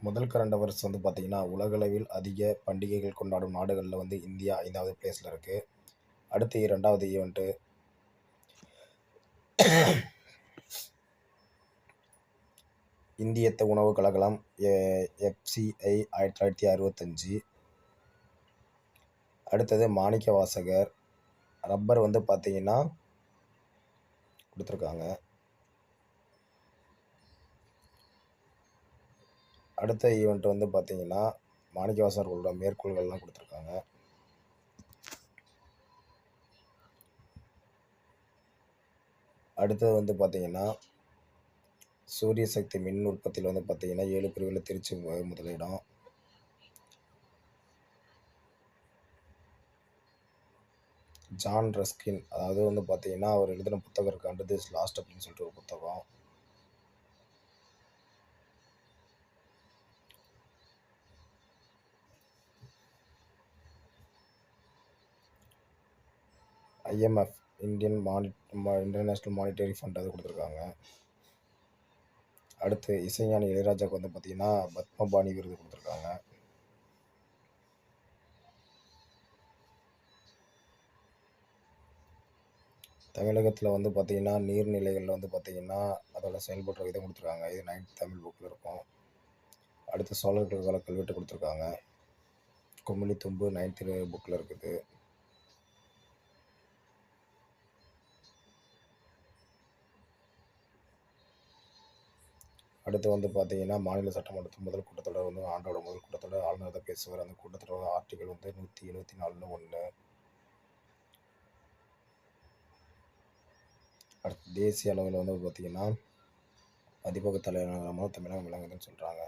முதல் current hours வந்து பார்த்தீங்கன்னா, உலகளவில் அதிக பண்டிகைகள் கொண்டாடும் நாடுகள்ல வந்து இந்தியா 5வது பிளேஸ்ல இருக்கு. அடுத்து 2வது ஈவென்ட்டு இந்திய உணவுக் கழகம் எஃப்சிஐ 1965. அடுத்தது மாணிக்கவாசகர். ரப்பர் வந்து பார்த்தீங்கன்னா குடுத்துருக்காங்க. அடுத்த ஈவென்ட் வந்து பார்த்தீங்கன்னா, மாணிக்கவாசகரோட மேற்கோள்கள்லாம் குடுத்துருக்காங்க. அடுத்தது வந்து பார்த்தீங்கன்னா, சூரிய சக்தி மின் உற்பத்தியில வந்து பார்த்தீங்கன்னா, 7 பிரிவுல திருச்சி முதலிடம். ஜான் ரஸ்கின் அதாவது வந்து பார்த்தீங்கன்னா, அவர் எழுதின புத்தகம் இருக்கு. அண்டர் திஸ் லாஸ்ட் அப்படின்னு சொல்லிட்டு ஒரு புத்தகம். IMF இன்டர்நேஷ்னல் மானிட்டரி ஃபண்ட் அது குடுத்துருக்காங்க. அடுத்து இசைஞானி இளையராஜாவுக்கு வந்து பார்த்தீங்கன்னா, பத்மபாணி விருது குடுத்துருக்காங்க. தமிழகத்தில வந்து பார்த்தீங்கன்னா, நீர்நிலைகள்ல வந்து பார்த்தீங்கன்னா, அதோட செயல்படுற விதம் குடுத்துருக்காங்க. இது 9த் தமிழ் புக்ல இருக்கும். அடுத்து சோழர்கள் கால கல்வெட்டு குடுத்துருக்காங்க. குமிழி தும்பு 9த் புக்ல இருக்குது. அடுத்து வந்து பார்த்தீங்கன்னா, மாநில சட்டமன்றத்தின் முதல் கூட்டத்தொடர் வந்து ஆண்டோட முதல் கூட்டத்தொடர் ஆளுநர் தான் பேசுவார். அந்த கூட்டத்தொடரோட ஆர்டிகிள் வந்து 174ன்னு 1. அடுத்து தேசிய அளவில் வந்து பார்த்தீங்கன்னா, பதிப்பக தலைநகரமா தமிழகம் விளங்குதுன்னு சொல்றாங்க.